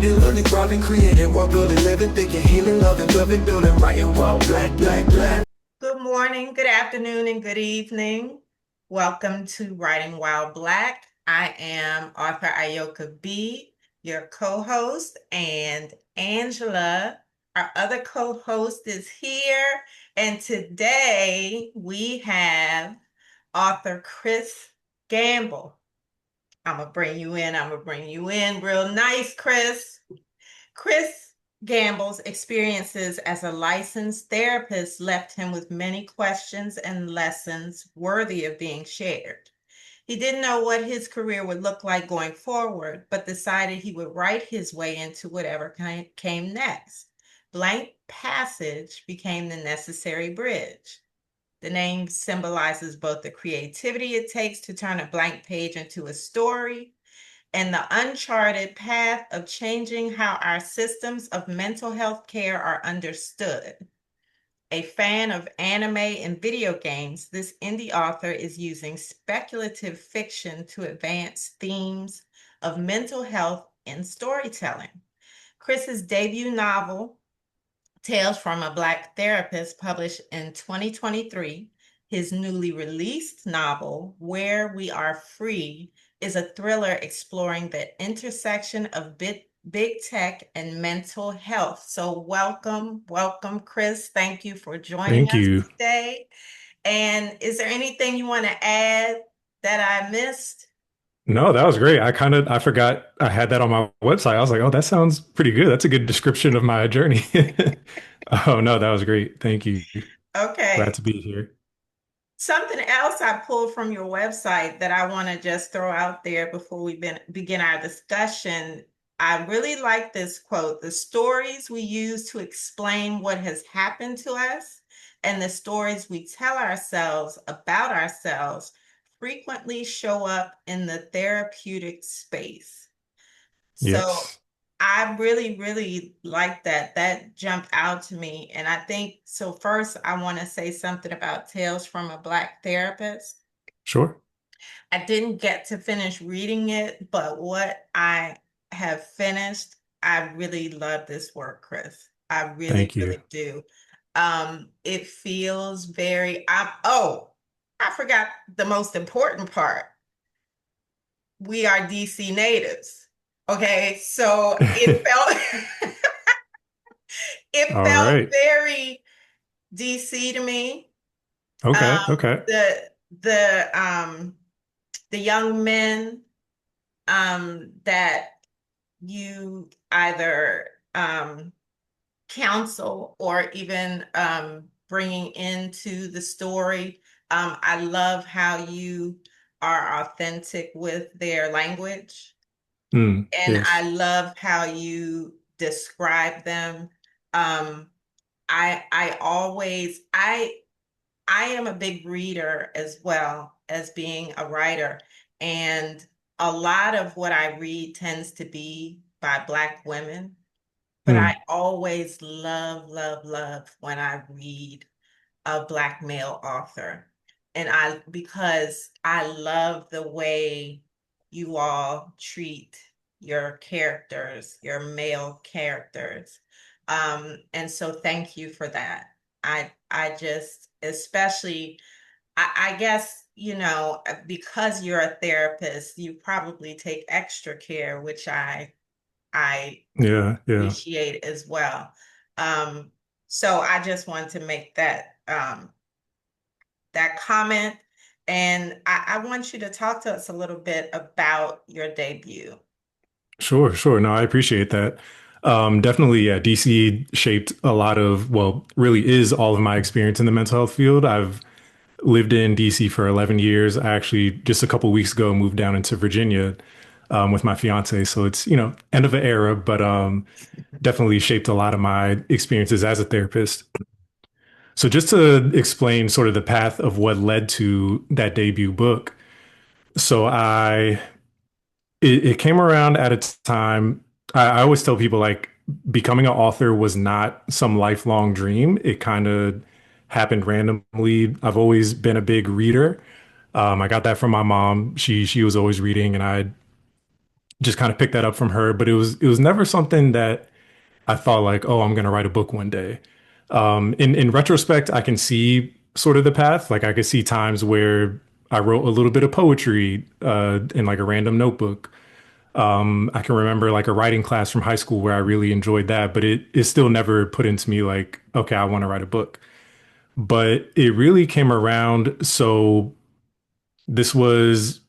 reading, learning, growing, creating, while building, living, thinking, healing, loving, loving, building, writing, while black, black, black. Good morning, good afternoon, and good evening. Welcome to Writing While Black. I am author Ayoka B, your co-host, and Angela, our other co-host, is here. And today we have author Chris Gamble. I'm gonna bring you in. I'm gonna bring you in real nice, Chris. Chris Gamble's experiences as a licensed therapist left him with many questions and lessons worthy of being shared. He didn't know what his career would look like going forward, but decided he would write his way into whatever came next. Blank passage became the necessary bridge. The name symbolizes both the creativity it takes to turn a blank page into a story and the uncharted path of changing how our systems of mental health care are understood. A fan of anime and video games, this indie author is using speculative fiction to advance themes of mental health in storytelling. Chris's debut novel, Tales from a Black Therapist, published in 2023. His newly released novel, Where We Are Free, is a thriller exploring the intersection of big tech and mental health. So welcome, Chris. Thank you for joining Thank us you. today. And is there anything you want to add that I missed? No, that was great. I forgot I had that on my website. I was like, oh, that sounds pretty good. That's a good description of my journey. Oh, no, that was great. Thank you. Glad Okay. to be here. Something else I pulled from your website that I want to just throw out there before we begin our discussion. I really like this quote: the stories we use to explain what has happened to us and the stories we tell ourselves about ourselves frequently show up in the therapeutic space. So Yes. I really, really like that. That jumped out to me. And I think so. First, I want to say something about Tales from a Black Therapist. Sure. I didn't get to finish reading it, but what I have finished, I really love this work, Chris. I really, Thank you. really do. It feels very, I forgot the most important part. We are DC natives. Okay, so it felt it All felt right. very DC to me. Okay. Um, Okay. the the the young men that you either counsel or even bringing into the story. I love how you are authentic with their language. And Yes. I love how you describe them. Um, I am a big reader as well as being a writer, and a lot of what I read tends to be by Black women. But I Mm. always love when I read a Black male author. And because I love the way you all treat your characters, your male characters. And so thank you for that. I just, especially, I guess, because you're a therapist, you probably take extra care, which I Yeah. Yeah. appreciate as well. Um, so I just wanted to make that comment, and I want you to talk to us a little bit about your debut. Sure. Sure. No, I appreciate that. Definitely, yeah, DC shaped a lot of, well, really is all of my experience in the mental health field. I've lived in DC for 11 years. I actually just a couple weeks ago moved down into Virginia with my fiance. So it's, end of an era, but definitely shaped a lot of my experiences as a therapist. So just to explain sort of the path of what led to that debut book. So it came around at a time. I always tell people like becoming an author was not some lifelong dream. It kind of happened randomly. I've always been a big reader. I got that from my mom. She was always reading, and I just kind of picked that up from her. But it was never something that I thought like, oh, I'm gonna write a book one day. In retrospect, I can see sort of the path. Like I could see times where I wrote a little bit of poetry in like a random notebook. I can remember like a writing class from high school where I really enjoyed that, but it still never put into me like, okay, I want to write a book. But it really came around. So this was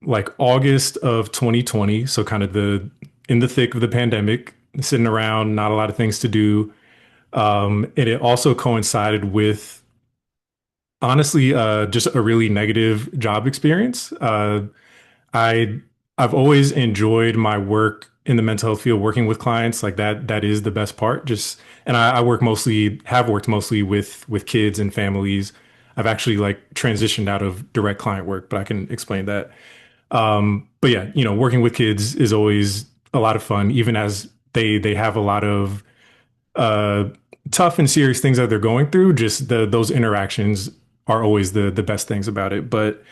like August of 2020. So kind of the in the thick of the pandemic, sitting around, not a lot of things to do. And it also coincided with honestly just a really negative job experience. I I've always enjoyed my work in the mental health field, working with clients. Like that is the best part. Just and I work mostly have worked mostly with kids and families. I've actually like transitioned out of direct client work, but I can explain that. But yeah, working with kids is always a lot of fun, even as they have a lot of uh, tough and serious things that they're going through. Just those interactions are always the best things about it. But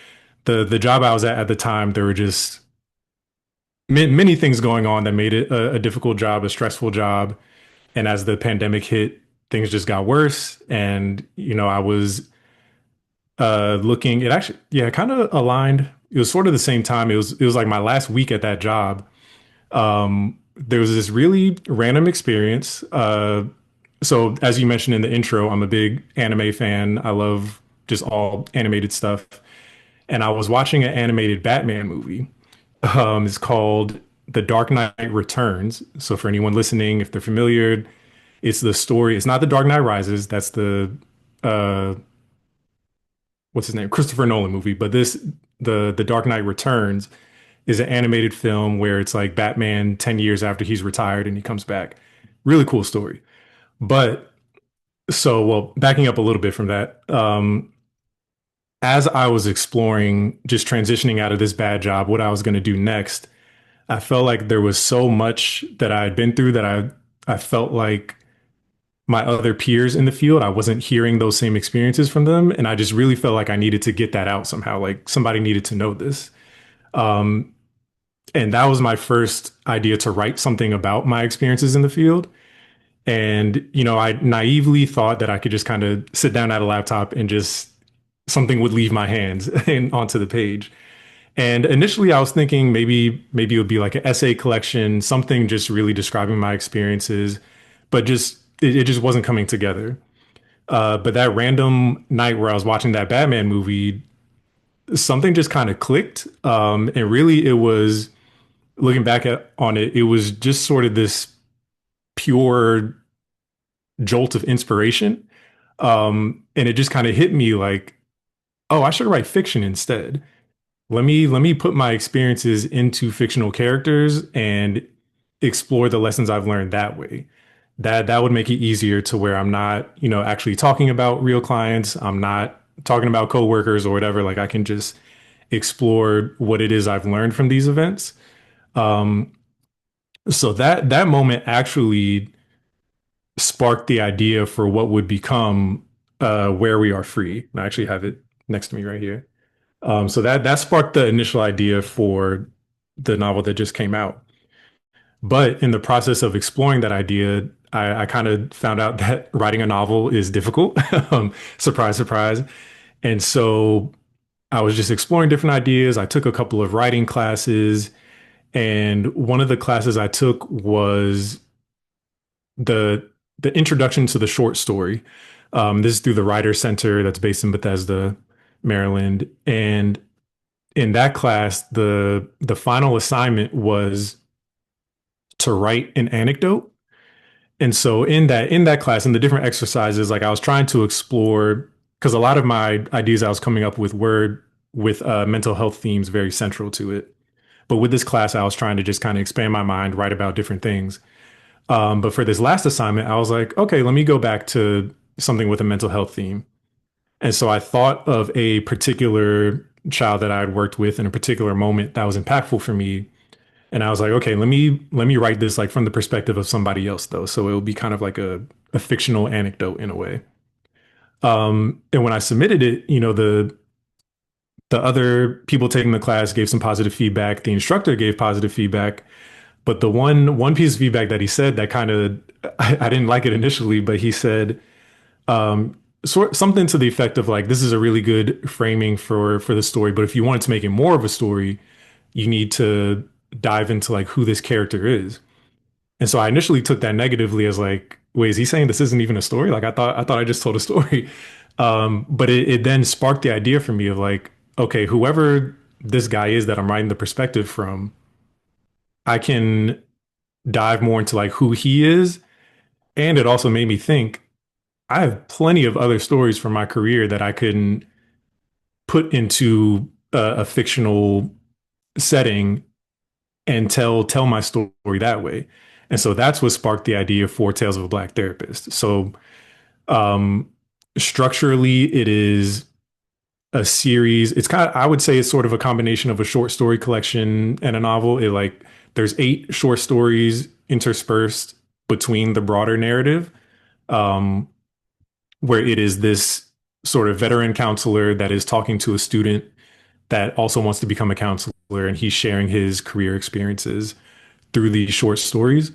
the job I was at the time, there were just many things going on that made it a difficult job, a stressful job. And as the pandemic hit, things just got worse. And I was looking. It actually, yeah, kind of aligned. It was sort of the same time. It was like my last week at that job. There was this really random experience. So as you mentioned in the intro, I'm a big anime fan. I love just all animated stuff. And I was watching an animated Batman movie. It's called The Dark Knight Returns. So for anyone listening, if they're familiar, it's the story. It's not The Dark Knight Rises. That's the uh, what's his name? Christopher Nolan movie. But the Dark Knight Returns is an animated film where it's like Batman 10 years after he's retired and he comes back. Really cool story. But well, backing up a little bit from that, as I was exploring just transitioning out of this bad job, what I was going to do next, I felt like there was so much that I had been through that I felt like my other peers in the field, I wasn't hearing those same experiences from them. And I just really felt like I needed to get that out somehow. Like somebody needed to know this. And that was my first idea to write something about my experiences in the field. And, I naively thought that I could just kind of sit down at a laptop and just something would leave my hands and onto the page. And initially I was thinking maybe it would be like an essay collection, something just really describing my experiences, but just it just wasn't coming together. But that random night where I was watching that Batman movie, something just kind of clicked. And really it was looking back on it, it was just sort of this pure jolt of inspiration. And it just kind of hit me like, oh, I should write fiction instead. Let me put my experiences into fictional characters and explore the lessons I've learned that way. That would make it easier to where I'm not, actually talking about real clients. I'm not talking about coworkers or whatever. Like I can just explore what it is I've learned from these events. So that moment actually sparked the idea for what would become Where We Are Free. I actually have it next to me right here. So that sparked the initial idea for the novel that just came out. But in the process of exploring that idea, I kind of found out that writing a novel is difficult. Surprise, surprise. And so I was just exploring different ideas. I took a couple of writing classes, and one of the classes I took was the the introduction to the short story. This is through the Writer Center that's based in Bethesda, Maryland. And in that class, the final assignment was to write an anecdote. And so in that class, in the different exercises, like I was trying to explore because a lot of my ideas I was coming up with were with mental health themes very central to it. But with this class, I was trying to just kind of expand my mind, write about different things. But for this last assignment, I was like, okay, let me go back to something with a mental health theme. And so I thought of a particular child that I had worked with in a particular moment that was impactful for me. And I was like, okay, let me write this like from the perspective of somebody else though. So it will be kind of like a fictional anecdote in a way. And when I submitted it, The other people taking the class gave some positive feedback. The instructor gave positive feedback. But the one piece of feedback that he said that kind of I didn't like it initially, but he said something to the effect of like, this is a really good framing for the story, but if you wanted to make it more of a story, you need to dive into like who this character is. And so I initially took that negatively as like, wait, is he saying this isn't even a story? Like I thought I just told a story. But it then sparked the idea for me of like, okay, whoever this guy is that I'm writing the perspective from, I can dive more into like who he is. And it also made me think I have plenty of other stories from my career that I can put into a fictional setting and tell my story that way. And so that's what sparked the idea for Tales of a Black Therapist. So um, structurally, it is a series. It's kind of, I would say it's sort of a combination of a short story collection and a novel. It like there's 8 short stories interspersed between the broader narrative, um, where it is this sort of veteran counselor that is talking to a student that also wants to become a counselor, and he's sharing his career experiences through these short stories.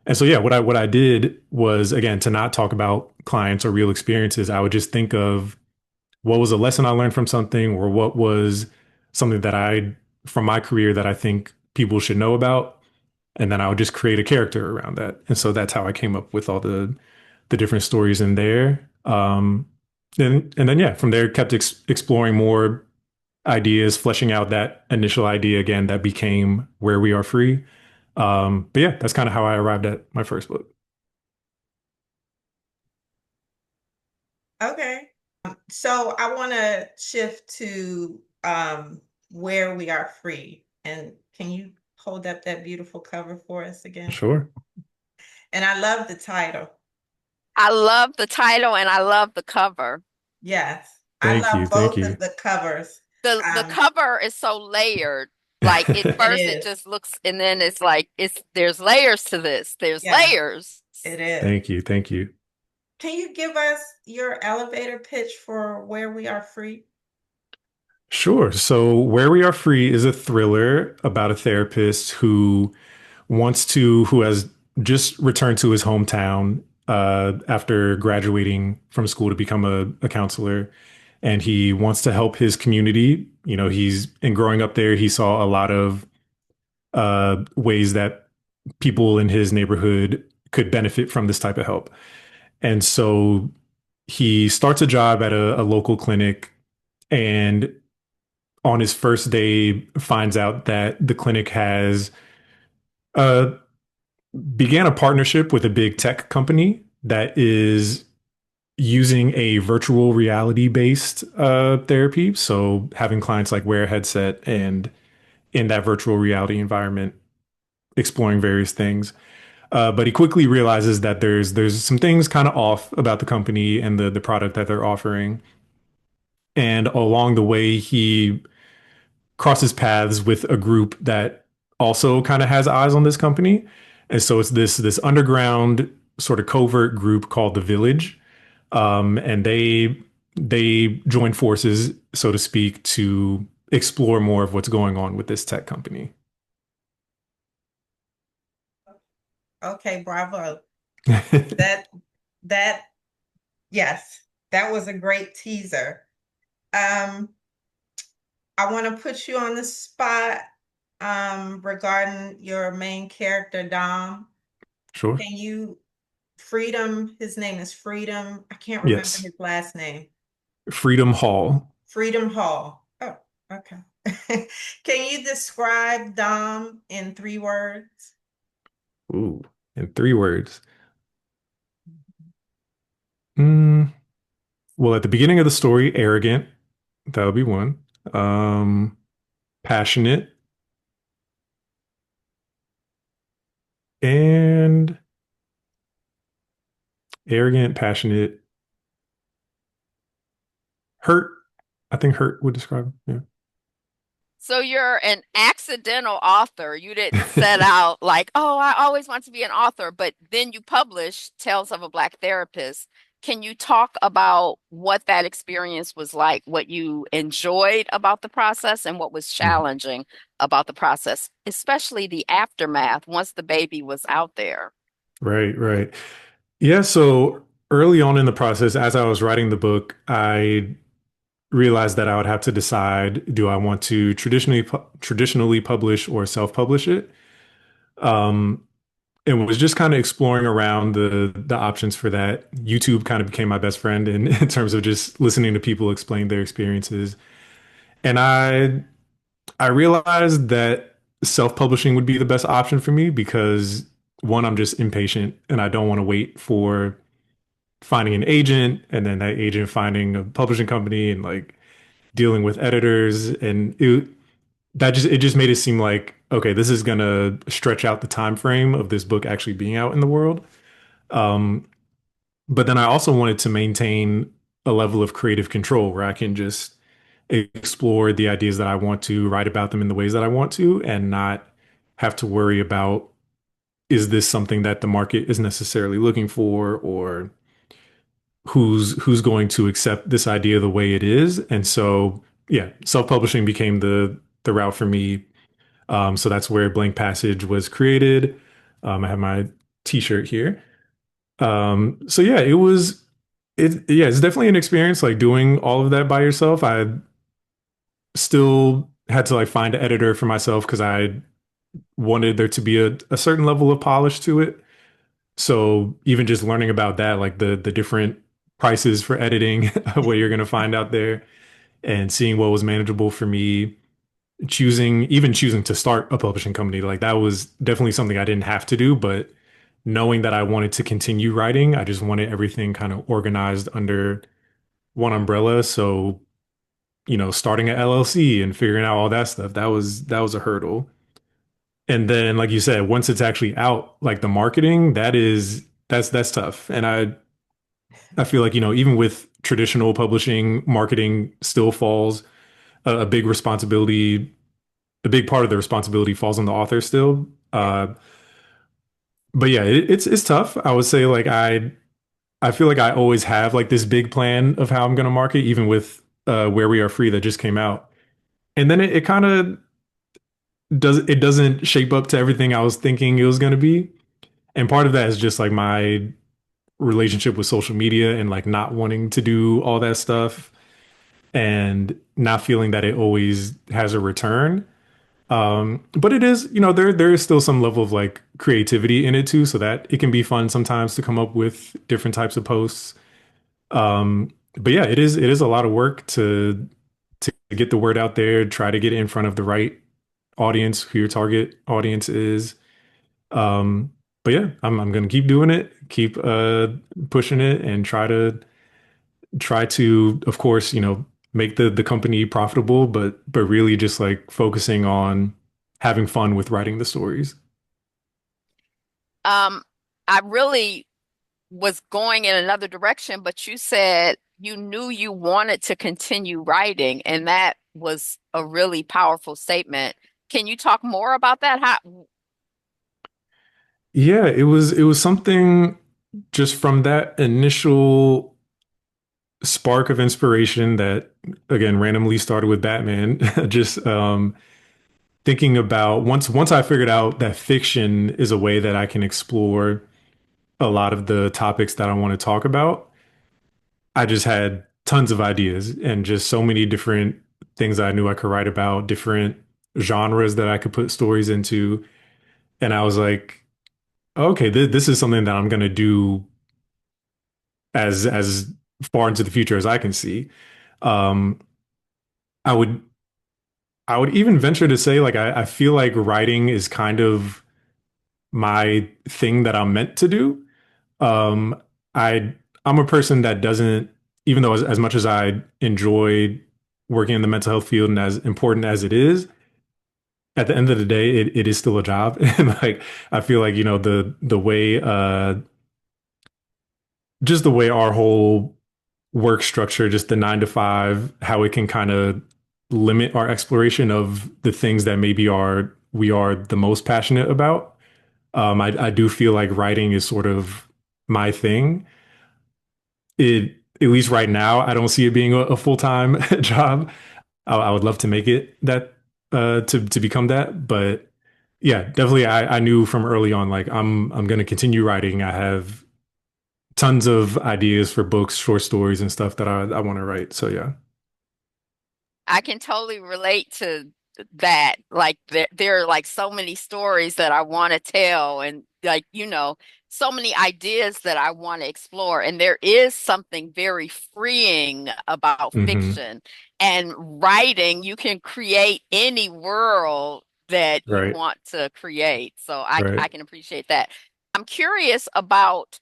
And so yeah, what I did was again to not talk about clients or real experiences. I would just think of what was a lesson I learned from something, or what was something that I from my career that I think people should know about, and then I would just create a character around that. And so that's how I came up with all the different stories in there. And then yeah, from there kept exploring more ideas, fleshing out that initial idea again that became Where We Are Free. But yeah, that's kind of how I arrived at my first book. Okay. So I want to shift to Where We Are Free. And can you hold up that beautiful cover for us again? Sure. And I love the title. I love the title and I love the cover. Yes, I Thank you. love Thank both of you. the covers. The Um, cover is so layered. Like at it first it is. just looks and then it's like it's there's layers to this. There's Yeah, layers. it is. Thank you. Thank you. Can you give us your elevator pitch for Where We Are Free? Sure. So, Where We Are Free is a thriller about a therapist who has just returned to his hometown after graduating from school to become a counselor. And he wants to help his community. You know, in growing up there, he saw a lot of ways that people in his neighborhood could benefit from this type of help. And so he starts a job at a local clinic, and on his first day finds out that the clinic has uh, began a partnership with a big tech company that is using a virtual reality based therapy. So having clients like wear a headset and in that virtual reality environment, exploring various things. But he quickly realizes that there's some things kind of off about the company and the product that they're offering. And along the way, he crosses paths with a group that also kind of has eyes on this company. And so it's this underground sort of covert group called the Village, and they join forces, so to speak, to explore more of what's going on with this tech company. Okay, bravo. That that yes, that was a great teaser. Um, I want to put you on the spot regarding your main character, Dom. Sure. Can you Freedom, his name is Freedom. I can't remember Yes. his last name. Freedom Hall. Freedom Hall. Oh, okay. Can you describe Dom in 3 words? Ooh, in 3 words. Mm, well, at the beginning of the story, arrogant. That would be one. Um, Passionate and arrogant, passionate, hurt. I think hurt would describe him. So you're an accidental author. You didn't set Yeah. out like, oh, I always want to be an author, but then you published Tales of a Black Therapist. Can you talk about what that experience was like, what you enjoyed about the process and what was Mhm. challenging about the process, especially the aftermath once the baby was out there? Right, right. Yeah, so early on in the process, as I was writing the book, I realized that I would have to decide, do I want to traditionally publish or self-publish it? Um, and was just kind of exploring around the options for that. YouTube kind of became my best friend in terms of just listening to people explain their experiences. And I realized that self-publishing would be the best option for me because one, I'm just impatient and I don't want to wait for finding an agent and then that agent finding a publishing company and like dealing with editors and it just made it seem like okay, this is gonna stretch out the time frame of this book actually being out in the world. Um, but then I also wanted to maintain a level of creative control where I can just explore the ideas that I want to, write about them in the ways that I want to, and not have to worry about is this something that the market is necessarily looking for or who's going to accept this idea the way it is. And so yeah, self-publishing became the route for me. So that's where Blank Passage was created. I have my t-shirt here. So yeah, it's definitely an experience like doing all of that by yourself. I still had to like find an editor for myself because I wanted there to be a certain level of polish to it. So even just learning about that, like the different prices for editing, what you're gonna find out there, and seeing what was manageable for me, choosing to start a publishing company, like that was definitely something I didn't have to do, but knowing that I wanted to continue writing, I just wanted everything kind of organized under one umbrella. So, starting an LLC and figuring out all that stuff, that was a hurdle. And then, like you said, once it's actually out, like the marketing, that's tough. And I feel like, even with traditional publishing, marketing still falls a big responsibility. A big part of the responsibility falls on the author still. But yeah, it's tough. I would say like I feel like I always have like this big plan of how I'm going to market, even with Where We Are Free that just came out. And then it kind of doesn't shape up to everything I was thinking it was going to be. And part of that is just like my relationship with social media and like not wanting to do all that stuff and not feeling that it always has a return. But it is, there is still some level of like creativity in it too, so that it can be fun sometimes to come up with different types of posts. But yeah, it is a lot of work to get the word out there, try to get it in front of the right audience, who your target audience is. Um, but yeah, I'm gonna keep doing it, keep pushing it, and try to, of course, make the company profitable, but really just like focusing on having fun with writing the stories. Um, I really was going in another direction, but you said you knew you wanted to continue writing, and that was a really powerful statement. Can you talk more about that? How, Yeah, it was something just from that initial spark of inspiration that again randomly started with Batman. Just thinking about once I figured out that fiction is a way that I can explore a lot of the topics that I want to talk about. I just had tons of ideas and just so many different things I knew I could write about, different genres that I could put stories into. And I was like, okay, this is something that I'm going to do as far into the future as I can see. Um, I would I would even venture to say like I feel like writing is kind of my thing that I'm meant to do. Um, I I'm a person that doesn't, even though as much as I enjoy working in the mental health field and as important as it is, at the end of the day, it is still a job. And like I feel like, the way just the way our whole work structure, just the 9 to 5, how it can kind of limit our exploration of the things that maybe are we are the most passionate about. I do feel like writing is sort of my thing. it, at least right now, I don't see it being a full-time job. I would love to make it that to become that, but yeah, definitely I knew from early on like I'm going to continue writing. I have tons of ideas for books, short stories and stuff that I want to write. So yeah. I can totally relate to that. Like there are like so many stories that I want to tell and like, so many ideas that I want to explore. And there is something very freeing about Hmm. fiction and writing. You can create any world that you Right. want to create. So I Right. can appreciate that. I'm curious about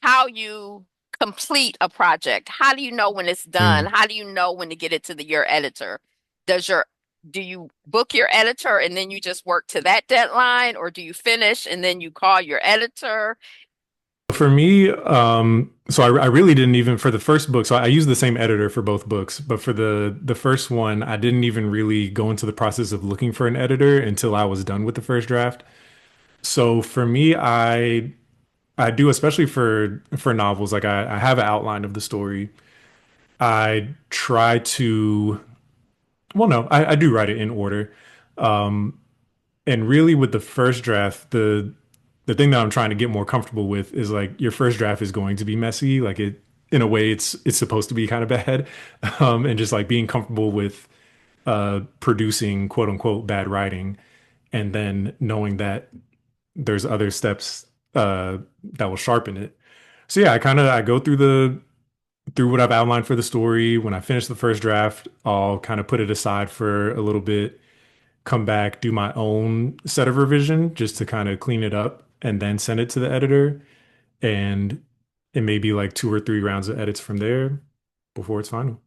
how you complete a project. How do you know when it's done? Mm. How do you know when to get it to your editor? Does your do you book your editor and then you just work to that deadline, or do you finish and then you call your editor? For me, so I really didn't even for the first book. So I used the same editor for both books, but for the first one, I didn't even really go into the process of looking for an editor until I was done with the first draft. So for me, I do especially for novels. Like I have an outline of the story. I try to well, no, I do write it in order. And really with the first draft, the thing that I'm trying to get more comfortable with is like your first draft is going to be messy. Like it in a way it's supposed to be kind of bad. And just like being comfortable with producing quote unquote bad writing and then knowing that there's other steps that will sharpen it. So yeah, I go through what I've outlined for the story. When I finish the first draft, I'll kind of put it aside for a little bit, come back, do my own set of revision just to kind of clean it up, and then send it to the editor. And it may be like two or three rounds of edits from there before it's final.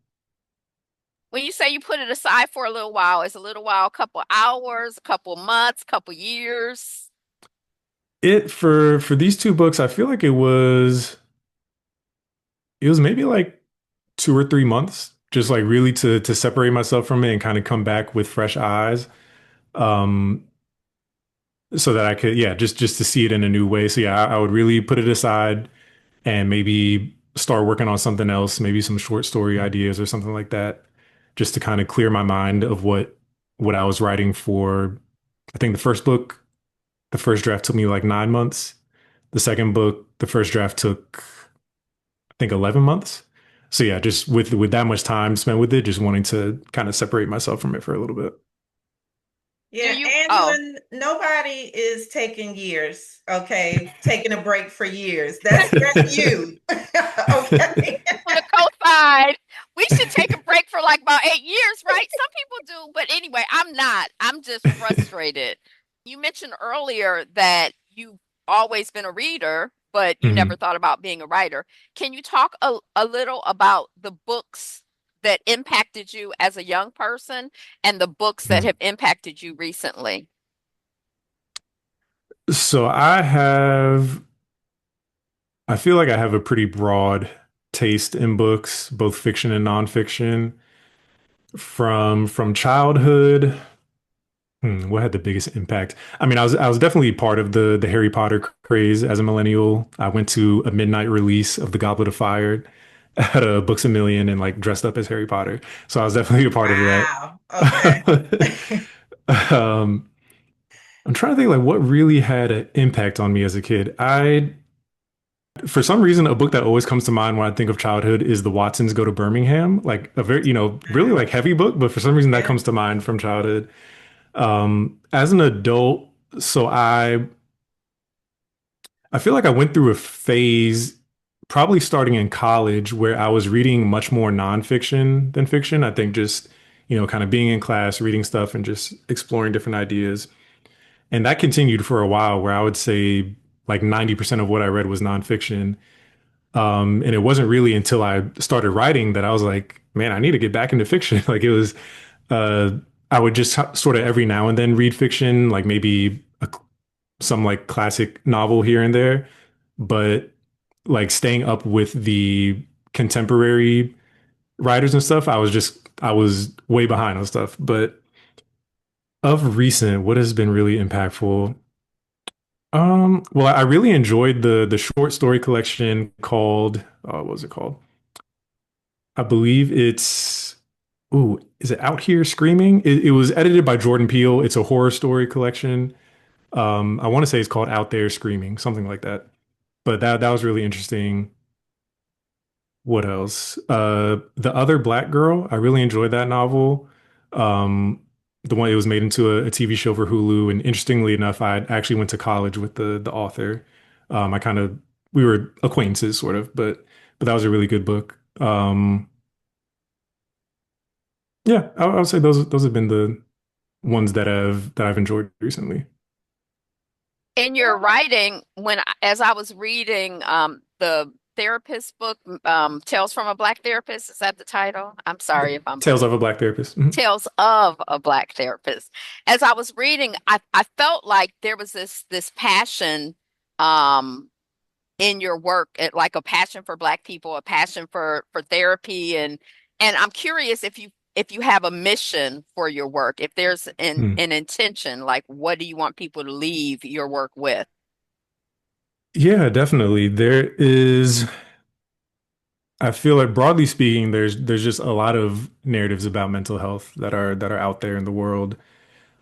When you say you put it aside for a little while, is a little while a couple hours, a couple months, couple years? It for these two books, I feel like it was maybe like 2 or 3 months, just like really to separate myself from it and kind of come back with fresh eyes. Um, so that I could, yeah, just to see it in a new way. So yeah, I would really put it aside and maybe start working on something else, maybe some short story ideas or something like that, just to kind of clear my mind of what I was writing for. I think the first draft took me like 9 months. The second book, the first draft took I think 11 months. So yeah, just with that much time spent with it, just wanting to kind of separate myself from it for a little bit. Do Yeah, you, oh, Angela, nobody is taking years, okay? Taking a break for years. That's you. Okay. on the co-side, we should take a break for like about 8 years, right? Some people do, but anyway, I'm not. I'm just frustrated. You mentioned earlier that you've always been a reader, but you never Mhm. thought about being a writer. Can you talk a little about the books that impacted you as a young person and the books that Mhm. have impacted you recently? So I feel like I have a pretty broad taste in books, both fiction and nonfiction. From childhood, what had the biggest impact? I mean, I was definitely part of the Harry Potter craze as a millennial. I went to a midnight release of The Goblet of Fire at a Books a Million and like dressed up as Harry Potter. So I was definitely a part of Wow. Okay. that. um, I'm trying to think like what really had an impact on me as a kid. For some reason, a book that always comes to mind when I think of childhood is The Watsons Go to Birmingham, like a very, really like heavy book, but for some reason that Yeah. comes to mind from childhood. As an adult, so I feel like I went through a phase probably starting in college where I was reading much more nonfiction than fiction. I think just, kind of being in class, reading stuff and just exploring different ideas. And that continued for a while where I would say like 90% of what I read was nonfiction. And it wasn't really until I started writing that I was like, man, I need to get back into fiction. Like it was, uh, I would just sort of every now and then read fiction, like maybe some like classic novel here and there, but like staying up with the contemporary writers and stuff, I was way behind on stuff. But of recent, what has been really impactful? Well, I really enjoyed the short story collection called what was it called? I believe it's, ooh, is it Out Here Screaming? It was edited by Jordan Peele. It's a horror story collection. I want to say it's called Out There Screaming, something like that. But that was really interesting. What else? The Other Black Girl. I really enjoyed that novel. Um, the one it was made into a TV show for Hulu, and interestingly enough, I actually went to college with the author. I kind of we were acquaintances, sort of, but that was a really good book. Yeah, I would say those have been the ones that I've enjoyed recently. In your writing, as I was reading the therapist book, Tales from a Black Therapist, is that the title? I'm sorry if I'm Tales of a Black Therapist. Mhm. Tales of a Black Therapist. As I was reading, I felt like there was this passion um in your work, like a passion for Black people, a passion for therapy, and I'm curious if you have a mission for your work, if there's Mm. an intention, like what do you want people to leave your work with? Yeah, definitely. There is, I feel like broadly speaking, there's just a lot of narratives about mental health that are out there in the world.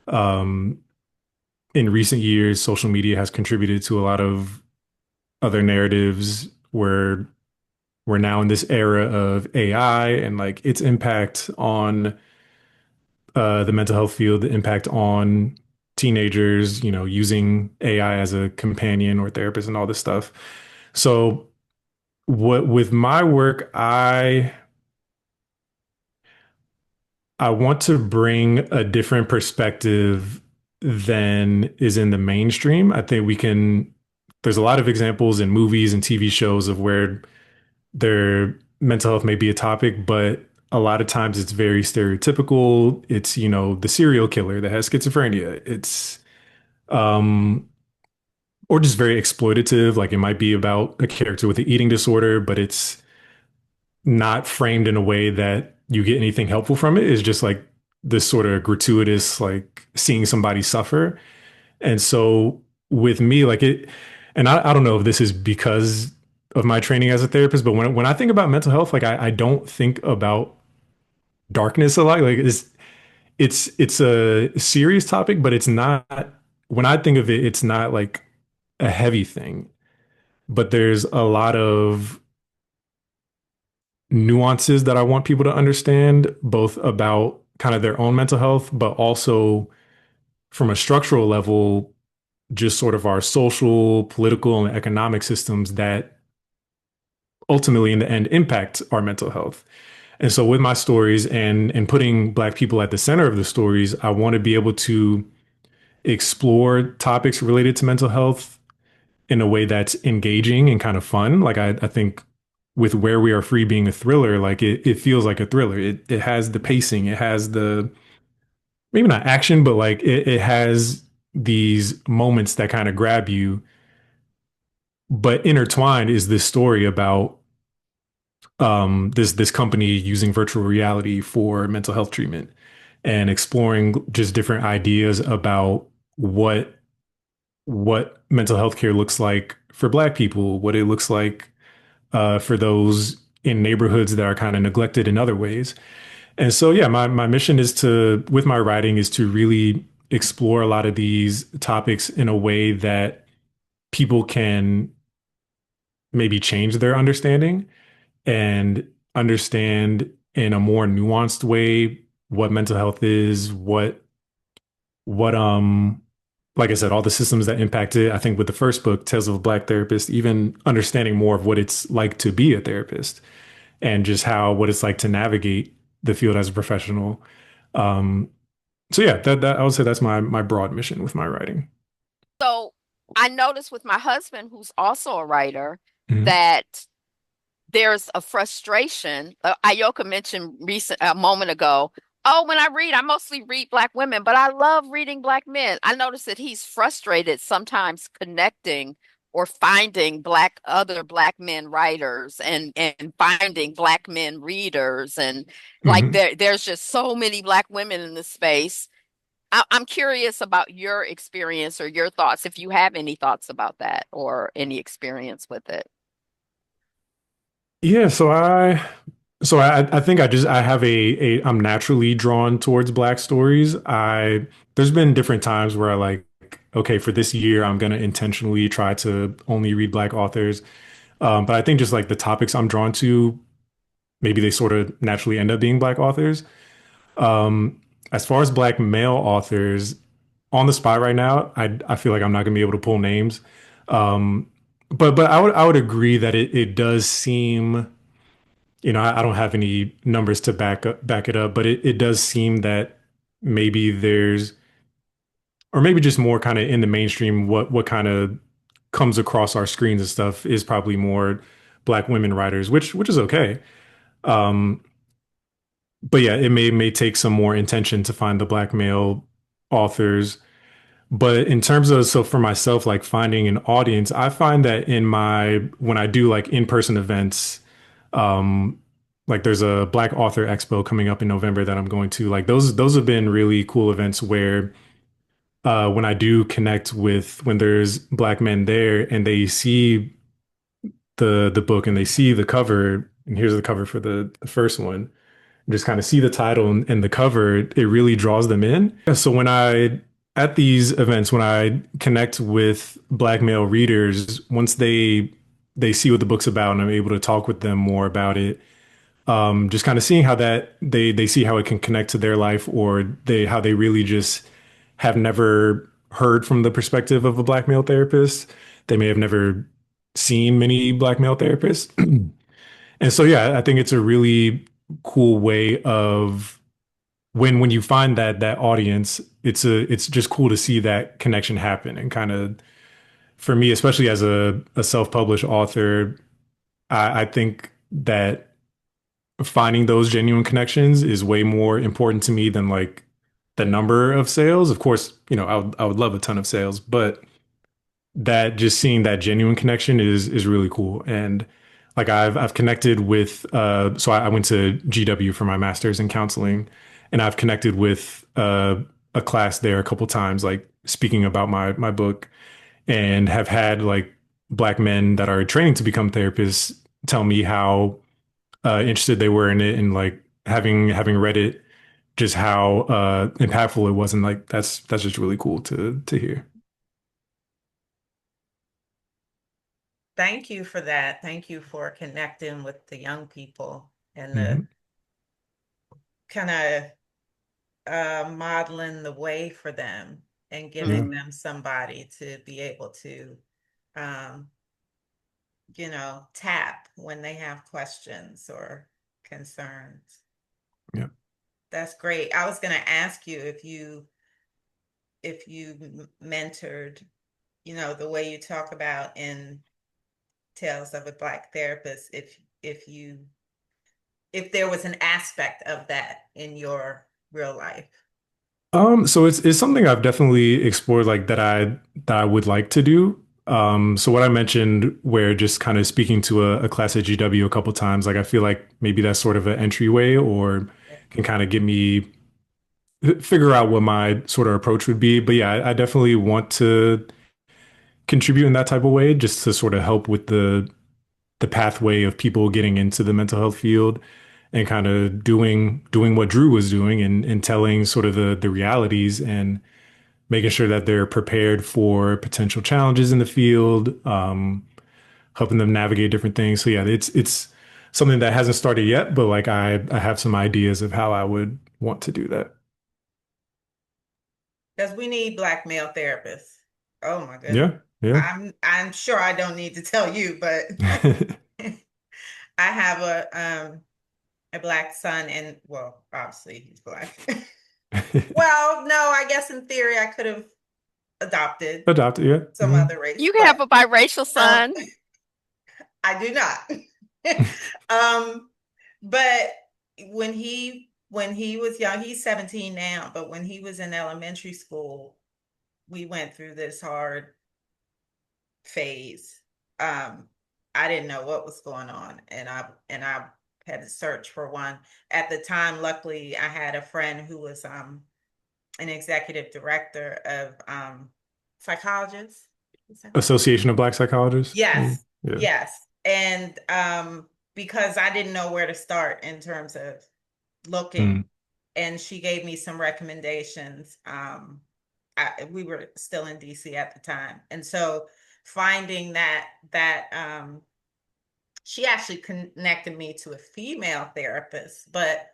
Um, in recent years, social media has contributed to a lot of other narratives where we're now in this era of AI and like its impact on the mental health field, the impact on teenagers, using AI as a companion or therapist and all this stuff. So what with my work, I want to bring a different perspective than is in the mainstream. I think there's a lot of examples in movies and TV shows of where their mental health may be a topic, but a lot of times it's very stereotypical. It's, the serial killer that has schizophrenia. It's, um, or just very exploitative. Like it might be about a character with an eating disorder, but it's not framed in a way that you get anything helpful from it. It's just like this sort of gratuitous, like seeing somebody suffer. And so with me, like and I don't know if this is because of my training as a therapist, but when I think about mental health, like I don't think about darkness a lot. Like it's a serious topic, but it's not, when I think of it, it's not like a heavy thing. But there's a lot of nuances that I want people to understand, both about kind of their own mental health, but also from a structural level, just sort of our social, political, and economic systems that ultimately in the end impact our mental health. And so with my stories and putting Black people at the center of the stories, I want to be able to explore topics related to mental health in a way that's engaging and kind of fun. Like I think with Where We Are Free being a thriller, like it feels like a thriller. It has the pacing, it has the, maybe not action, but like it has these moments that kind of grab you. But intertwined is this story about this company using virtual reality for mental health treatment and exploring just different ideas about what mental health care looks like for Black people, what it looks like for those in neighborhoods that are kind of neglected in other ways. And so, yeah, my mission is to, with my writing, is to really explore a lot of these topics in a way that people can maybe change their understanding and understand in a more nuanced way what mental health is, what like I said, all the systems that impact it. I think with the first book, Tales of a Black Therapist, even understanding more of what it's like to be a therapist and just how what it's like to navigate the field as a professional. Um, so yeah, that I would say that's my broad mission with my writing. So I noticed with my husband, who's also a writer, Mhm. that there's a frustration. Ayoka mentioned a moment ago. Oh, when I read, I mostly read Black women, but I love reading Black men. I notice that he's frustrated sometimes connecting or finding other Black men writers and finding Black men readers, and like Mhm. there's just so many Black women in the space. I'm curious about your experience or your thoughts, if you have any thoughts about that or any experience with it. Yeah, so So I think I have I'm naturally drawn towards Black stories. There's been different times where I like, okay, for this year I'm gonna intentionally try to only read Black authors. But I think just like the topics I'm drawn to, maybe they sort of naturally end up being Black authors. Um, as far as Black male authors, on the spot right now, I feel like I'm not gonna be able to pull names. Um, but I would agree that it does seem, I don't have any numbers to back it up, but it does seem that maybe there's, or maybe just more kind of in the mainstream, what kind of comes across our screens and stuff is probably more Black women writers, which is okay. Um, but yeah, it may take some more intention to find the Black male authors. But in terms of, so for myself, like finding an audience, I find that when I do like in-person events, um, like there's a Black Author Expo coming up in November that I'm going to. Like those have been really cool events where when I do connect with when there's Black men there and they see the book and they see the cover, and here's the cover for the first one, just kind of see the title and the cover, it really draws them in. So when I at these events, when I connect with Black male readers, once they see what the book's about and I'm able to talk with them more about it, just kind of seeing how that they see how it can connect to their life, or they how they really just have never heard from the perspective of a Black male therapist. They may have never seen many Black male therapists. And so yeah, I think it's a really cool way of when you find that audience, it's just cool to see that connection happen. And kind of for me, especially as a self-published author, I think that finding those genuine connections is way more important to me than like the number of sales. Of course, I would love a ton of sales, but that just seeing that genuine connection is really cool. And like I've connected with so I went to GW for my master's in counseling, and I've connected with a class there a couple times, like speaking about my book, and have had like Black men that are training to become therapists tell me how interested they were in it, and like having read it, just how impactful it was. And like that's just really cool to hear. Thank you for that. Thank you for connecting with the young people and the Hmm. kind of modeling the way for them and Yeah. giving them somebody to be able to, um, tap when they have questions or concerns. Yeah. That's great. I was going to ask you if you mentored, the way you talk about in Tales of a Black Therapist, if there was an aspect of that in your real life. So it's something I've definitely explored, like that I would like to do. So what I mentioned, where just kind of speaking to a class at GW a couple times, like I feel like maybe that's sort of an entryway, or can kind of get me figure out what my sort of approach would be. But yeah, I definitely want to contribute in that type of way, just to sort of help with the pathway of people getting into the mental health field, and kind of doing what Drew was doing, and telling sort of the realities, and making sure that they're prepared for potential challenges in the field, helping them navigate different things. So yeah, it's something that hasn't started yet, but like I have some ideas of how I would want to do that. Because we need Black male therapists. Oh my goodness. Yeah, yeah. I'm sure I don't need to tell you, but I have a Black son, and well, obviously he's Black. Well, no, I guess in theory I could have adopted Adopt, yeah. some Mhm. other race, You can but have a biracial um son. I do not. um but when he was young, he's 17 now, but when he was in elementary school, we went through this hard phase. I didn't know what was going on, and I had to search for one. At the time, luckily, I had a friend who was an executive director of psychologists. Association of Black Psychologists. Yes, Yeah. yes. And because I didn't know where to start in terms of looking. Mm, And she gave me some recommendations. We were still in DC at the time. And so finding that she actually connected me to a female therapist, but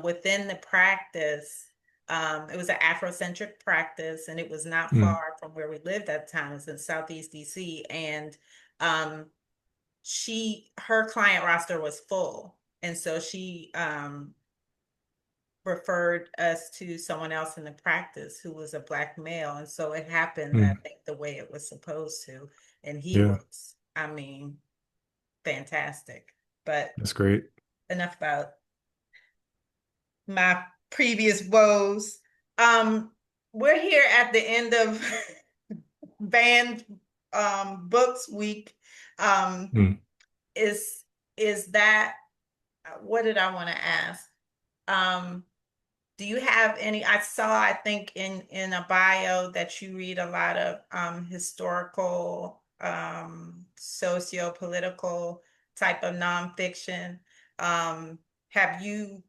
within the practice, it was an Afrocentric practice, and it was not mm, far from where we lived at the time. It was in Southeast DC, and um, her client roster was full, and so she referred us to someone else in the practice who was a Black male, and so it happened, I mm. think, the way it was supposed to, and he Yeah, was, I mean, fantastic. But that's great. enough about my previous woes. Um, we're here at the end of banned books week. Um, Mm. is is that what did I want to ask? Um, do you have any? I saw, I think in a bio that you read a lot of historical, socio-political type of nonfiction. Um, have you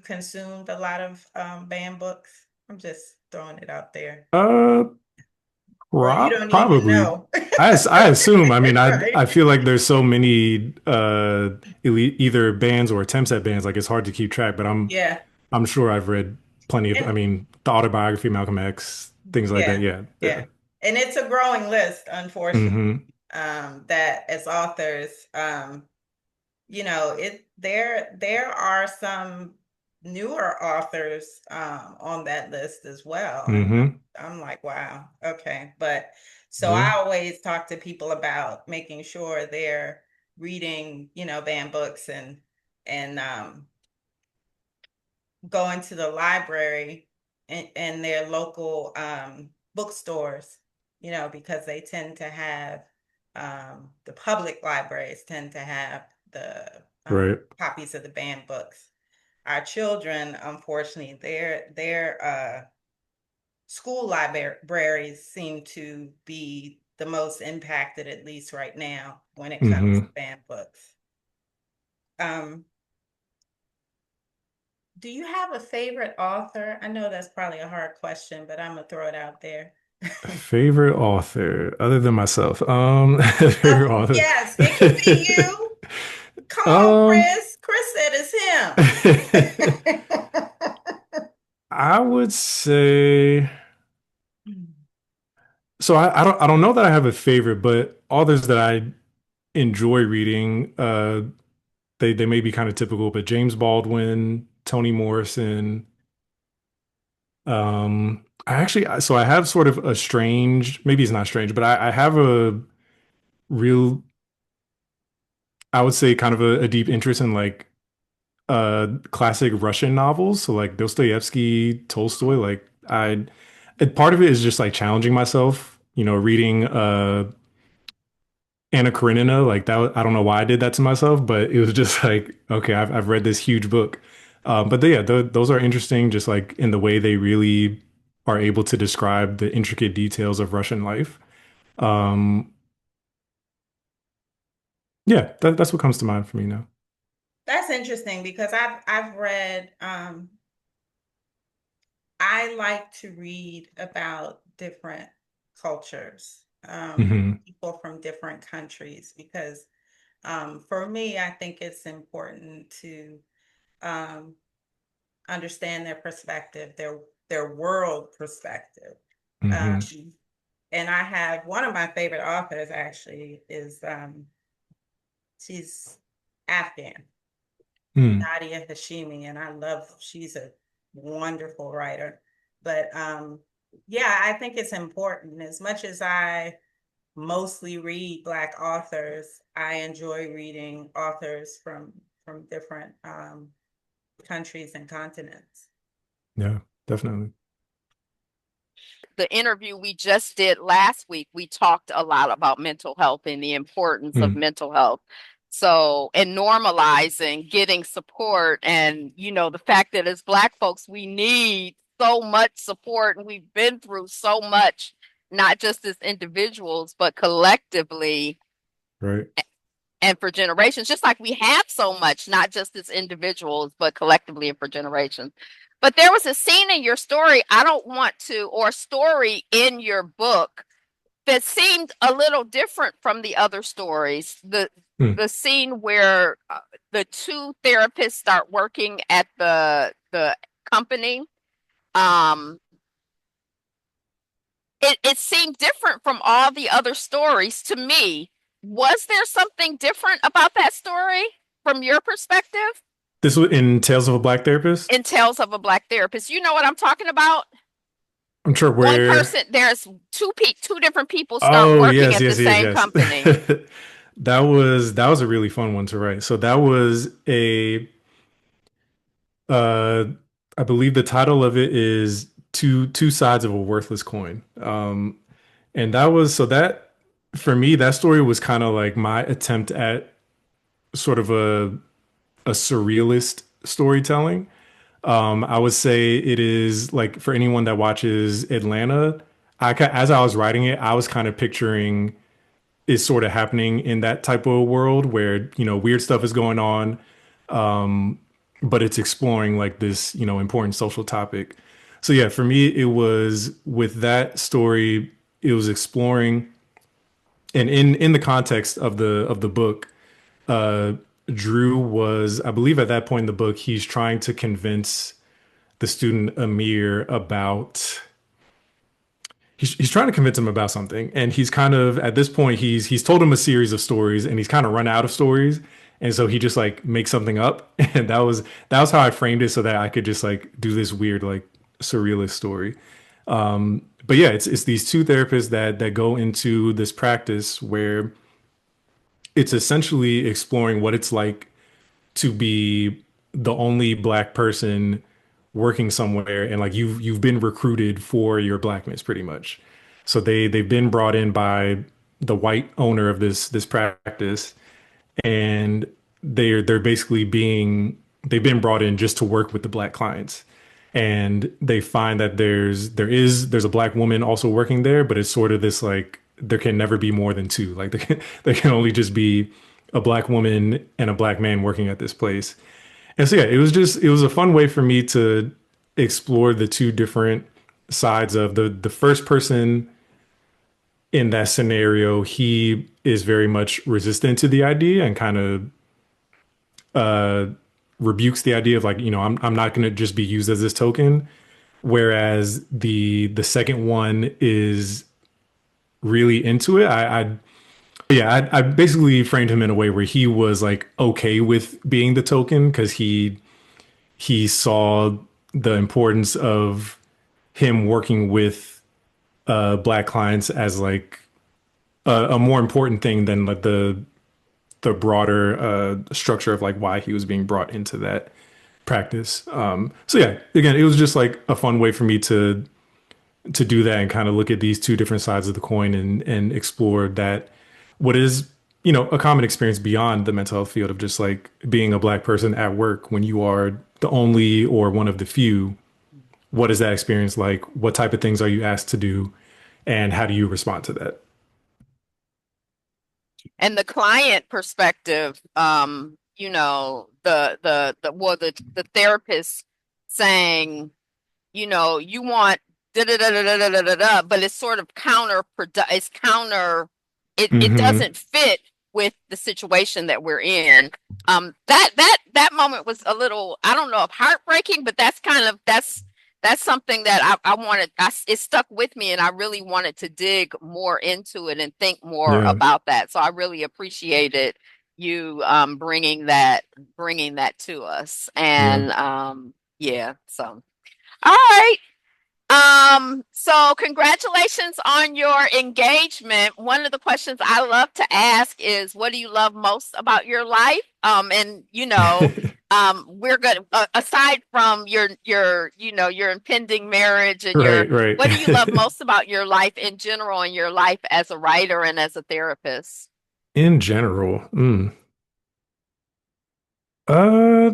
consumed a lot of banned books? I'm just throwing it out there. Uh, Or you don't even Probably. know. I assume. I mean, I Right. feel like there's so many either bans or attempts at bans. Like it's hard to keep track. But Yeah. I'm sure I've read plenty of. I And mean, the autobiography of Malcolm X, things like that. yeah, Yeah, yeah. yeah. And it's a growing list, unfortunately. Hmm. That as authors, there are some newer authors on that list as well. And Hmm. I'm like, wow, okay. But so Yeah. I always talk to people about making sure they're reading, banned books and going to the library and their local bookstores, because they tend to have the public libraries tend to have the Right. copies of the banned books. Our children, unfortunately, their school libraries seem to be the most impacted, at least right now, when it comes to Hmm. banned books. Um, Do you have a favorite author? I know that's probably a hard question, but I'm gonna throw it out there. Favorite author other than myself. Favorite author. Yes, it can be you. Come on, um, Chris. Chris said it's him. I would say. So I don't know that I have a favorite, but authors that I enjoy reading, they may be kind of typical, but James Baldwin, Toni Morrison. So I have sort of a strange, maybe it's not strange, but I have a real, I would say kind of a deep interest in like classic Russian novels. So like Dostoevsky, Tolstoy, like part of it is just like challenging myself, reading Anna Karenina, like that. I don't know why I did that to myself, but it was just like, okay, I've read this huge book. But yeah, those are interesting, just like in the way they really are able to describe the intricate details of Russian life. Um, yeah, that's what comes to mind for me now. That's interesting because I've read I like to read about different cultures, Hmm. people from different countries, because for me, I think it's important to um, understand their perspective, their world perspective. Hmm. Um, and I have one of my favorite authors actually is she's Afghan, Mm. Nadia Hashimi, and she's a wonderful writer. But yeah, I think it's important. As much as I mostly read Black authors, I enjoy reading authors from different countries and continents. Yeah, definitely. The interview we just did last week, we talked a lot about mental health and the importance of Mm. mental health. So, and normalizing getting support, and the fact that as Black folks, we need so much support, and we've been through so much, not just as individuals, but collectively. Right. and for generations, just like we have so much, not just as individuals, but collectively and for generations. But there was a scene in your story, I don't want to, or story in your book that seemed a little different from the other stories. Hmm. The scene where the two therapists start working at the company, um, it seemed different from all the other stories to me. Was there something different about that story from your perspective? This was in Tales of a Black Therapist. In Tales of a Black Therapist, you know what I'm talking about? I'm sure One where. person, there's two different people start Oh working yes, at the yes, yes, same yes. company. That was a really fun one to write. So that was a uh I believe the title of it is two sides of a worthless coin. And that was so that for me that story was kind of like my attempt at sort of a surrealist storytelling. I would say it is like for anyone that watches Atlanta, as I was writing it, I was kind of picturing is sort of happening in that type of world where, weird stuff is going on, but it's exploring like this, important social topic. So yeah, for me, it was with that story, it was exploring, and in the context of the book, uh, Drew was, I believe, at that point in the book, he's trying to convince the student Amir about he's trying to convince him about something, and he's kind of at this point he's told him a series of stories and he's kind of run out of stories, and so he just like makes something up. And that was how I framed it so that I could just like do this weird like surrealist story. But yeah, it's these two therapists that go into this practice where it's essentially exploring what it's like to be the only black person working somewhere, and like you've been recruited for your blackness pretty much. So they've been brought in by the white owner of this practice, and they're basically they've been brought in just to work with the black clients. And they find that there's a black woman also working there, but it's sort of this like there can never be more than two. Like there can only just be a black woman and a black man working at this place. And so yeah, it was a fun way for me to explore the two different sides of the first person in that scenario. He is very much resistant to the idea and kind of uh rebukes the idea of like, I'm not going to just be used as this token. Whereas the second one is really into it. I basically framed him in a way where he was like okay with being the token because he saw the importance of him working with black clients as like a more important thing than like the broader structure of like why he was being brought into that practice. So yeah, again, it was just like a fun way for me to do that and kind of look at these two different sides of the coin and explore that what is a common experience beyond the mental health field of just like being a black person at work when you are the only or one of the few. What is that experience like? What type of things are you asked to do? And how do you respond to that? And the client perspective, the therapist saying, you want da da da da da da da da, da, but it's sort of it's counter, it Hmm. doesn't fit with the situation that we're in. That moment was a little, I don't know if heartbreaking, but that's something that I wanted, it stuck with me, and I really wanted to dig more into it and think more Yeah. about that. So I really appreciated you bringing that to us. Yeah. And yeah, so all right. So congratulations on your engagement. One of the questions I love to ask is, what do you love most about your life? And we're good. Aside from your impending marriage and Right, right. what do you love most about your life in general and your life as a writer and as a therapist? In general, uh,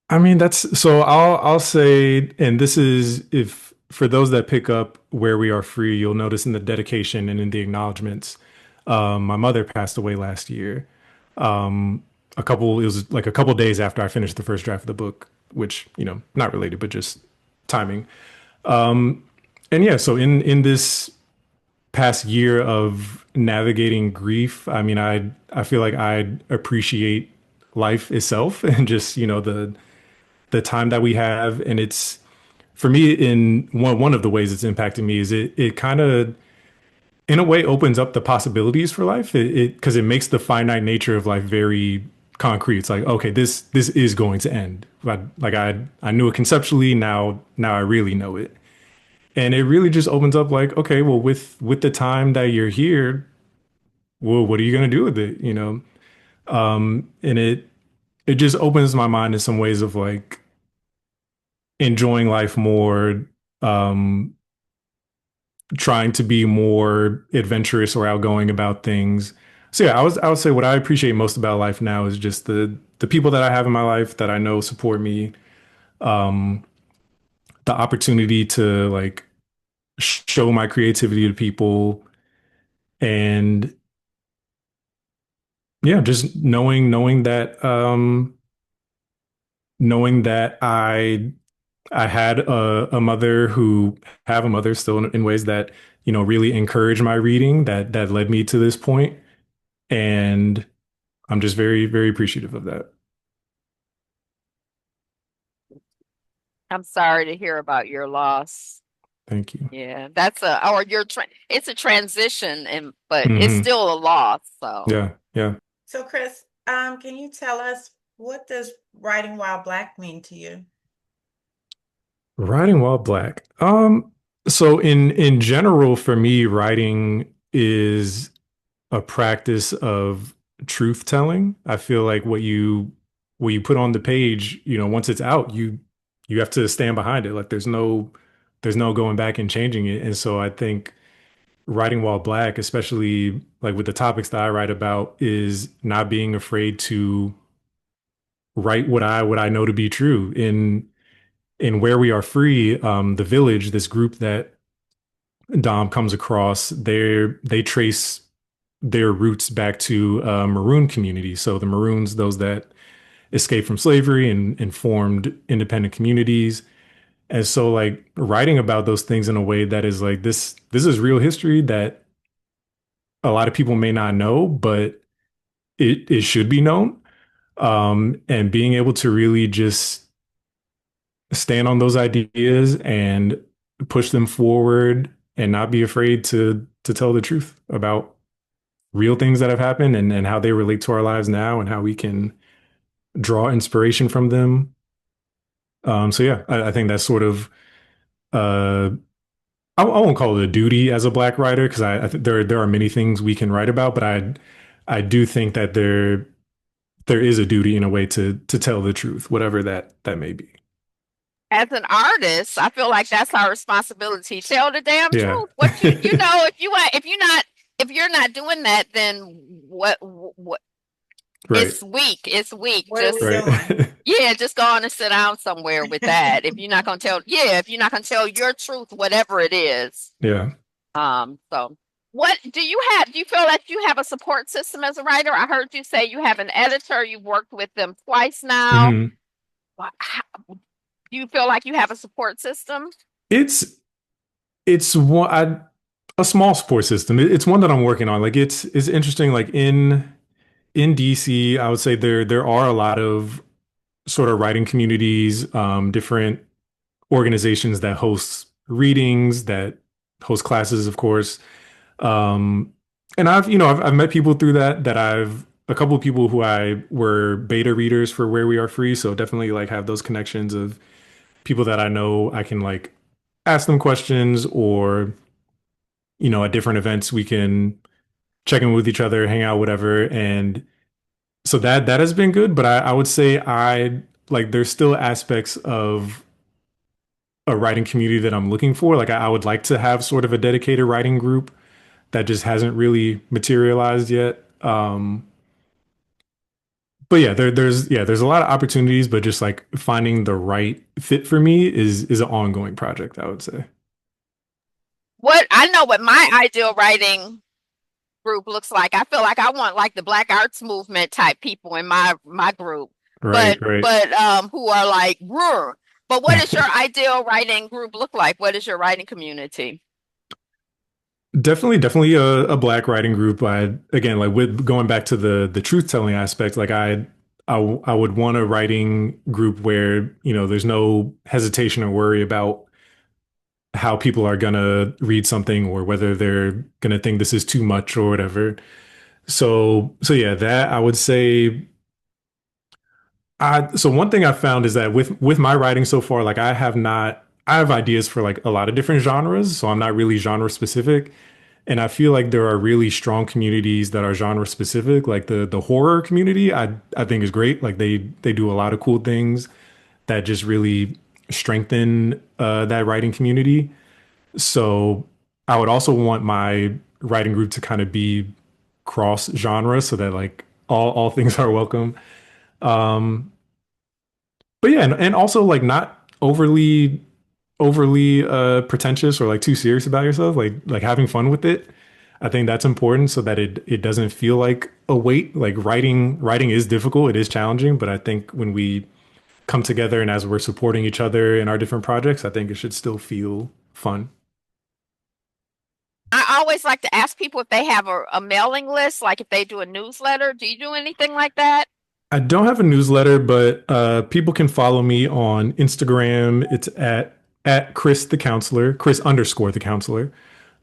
I mean that's so I'll say, and this is if for those that pick up where we are free, you'll notice in the dedication and in the acknowledgments, My mother passed away last year. Um, it was like a couple days after I finished the first draft of the book, which, not related, but just timing. And yeah, so in this past year of navigating grief, I mean, I feel like I appreciate life itself and just, the time that we have. And it's for me, in one of the ways it's impacted me is it kind of in a way opens up the possibilities for life. It because it makes the finite nature of life very concrete. It's like, okay, this is going to end. But like I knew it conceptually, now I really know it. And it really just opens up like, okay, well, with the time that you're here, well, what are you gonna do with it? And it just opens my mind in some ways of like enjoying life more, um, trying to be more adventurous or outgoing about things. So yeah, I would say what I appreciate most about life now is just the people that I have in my life that I know support me, um, the opportunity to like show my creativity to people, and yeah, just knowing that I had a mother who have a mother still in ways that really encouraged my reading that led me to this point, and I'm just very very appreciative of that. I'm sorry to hear about your loss. Thank you. Yeah, that's a or your it's a transition and but it's Hmm. still a loss. So Yeah, yeah. So, Chris, can you tell us what does writing while Black mean to you? Writing while black. So in general, for me, writing is a practice of truth telling. I feel like what you put on the page, once it's out, you have to stand behind it. Like there's no going back and changing it. And so I think writing while black, especially like with the topics that I write about, is not being afraid to write what I know to be true. In Where We Are Free, the village, this group that Dom comes across, they trace their roots back to Maroon community. So the Maroons, those that escaped from slavery and formed independent communities. And so like writing about those things in a way that is like this is real history that a lot of people may not know, but it should be known. And being able to really just stand on those ideas and push them forward and not be afraid to tell the truth about real things that have happened and how they relate to our lives now and how we can draw inspiration from them. So yeah, I think that's sort of uh, I won't call it a duty as a black writer because I think there are many things we can write about, but I do think that there is a duty in a way to tell the truth, whatever that may be. as an artist, I feel like that's our responsibility. Tell the damn Yeah. truth. What you know, if you're not doing that, then what Right. it's weak. It's weak. What are we Just Right. doing? yeah, just go on and sit down somewhere with that. If you're not gonna tell yeah, if you're not gonna tell your truth, whatever it is. Yeah. So what do you feel like you have a support system as a writer? I heard you say you have an editor, you've worked with them twice now. Hmm. Do you feel like you have a support system? It's it's a small support system. It's one that I'm working on. Like it's interesting. Like in DC, I would say there are a lot of sort of writing communities, different organizations that host readings, that host classes, of course. Um, and I've met people through that I've a couple of people who I were beta readers for Where We Are Free. So definitely like have those connections of people that I know I can like ask them questions or at different events we can check in with each other, hang out, whatever. And so that has been good. But I would say I like there's still aspects of a writing community that I'm looking for. Like I would like to have sort of a dedicated writing group that just hasn't really materialized yet. But yeah, there's a lot of opportunities, but just like finding the right fit for me is an ongoing project, I would say. What I know what my ideal writing group looks like. I feel like I want like the Black Arts Movement type people in my group, Right, right. but who are like, "Brr." But what does your ideal writing group look like? What is your writing community? Definitely a black writing group. I again like with going back to the truth telling aspect, like I would want a writing group where, there's no hesitation or worry about how people are gonna read something or whether they're gonna think this is too much or whatever. So yeah, that I would say. So one thing I found is that with my writing so far, like I have ideas for like a lot of different genres, so I'm not really genre specific. And I feel like there are really strong communities that are genre specific. Like the horror community, I think is great. Like they do a lot of cool things that just really strengthen that writing community. So I would also want my writing group to kind of be cross genre so that like all things are welcome. Um, but yeah, and also like not overly pretentious or like too serious about yourself, like having fun with it. I think that's important so that it doesn't feel like a weight. Like writing is difficult, it is challenging, but I think when we come together and as we're supporting each other in our different projects, I think it should still feel fun. I always like to ask people if they have a mailing list, like if they do a newsletter. Do you do anything like that? I don't have a newsletter, but people can follow me on Instagram. It's at Chris the Counselor, Chris underscore the counselor.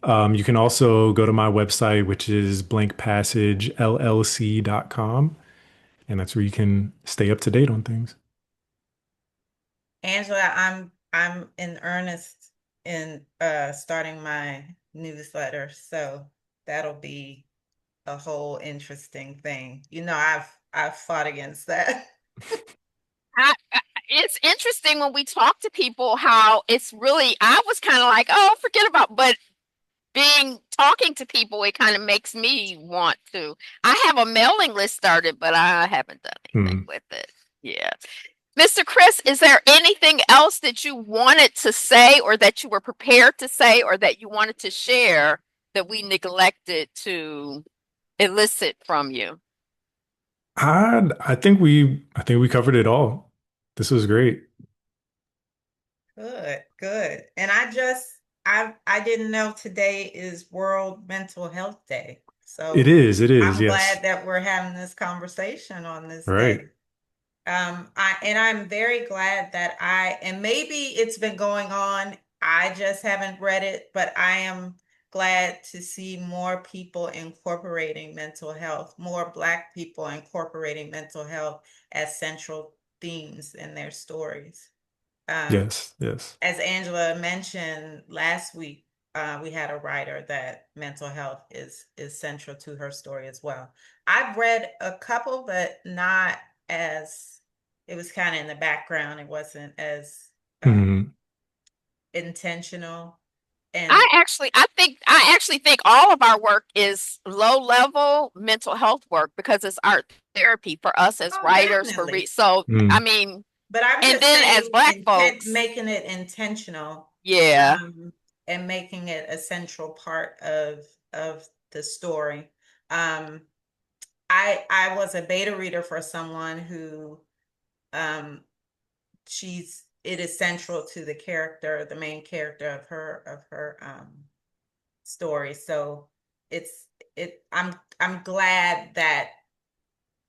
You can also go to my website, which is blankpassagellc.com. And that's where you can stay up to date on things. Angela, I'm in earnest in starting my newsletter, so that'll be a whole interesting thing. I've fought against that. It's interesting when we talk to people how it's really, I was kind of like, oh, forget about, but being talking to people, it kind of makes me want to. I have a mailing list started, but I haven't done anything Hmm. with it. Yeah. Mr. Chris, is there anything else that you wanted to say or that you were prepared to say or that you wanted to share that we neglected to elicit from you? I think we covered it all. This was great. Good, good. And I didn't know today is World Mental Health Day. So It is, I'm yes. glad that we're having this conversation on this Right. day. I'm very glad that and maybe it's been going on. I just haven't read it, but I am glad to see more people incorporating mental health, more Black people incorporating mental health as central themes in their stories. Um, Yes, yes. as Angela mentioned last week, we had a writer that mental health is central to her story as well. I've read a couple, but not as it was kind of in the background. It wasn't as Hmm. intentional. And I actually think all of our work is low level mental health work because it's art therapy for us as oh, writers definitely. so I Mm. mean, But I'm and just then as saying, Black folks, making it intentional, yeah. um, and making it a central part of the story. Um, I was a beta reader for someone who um it is central to the main character of her story. So it's I'm glad that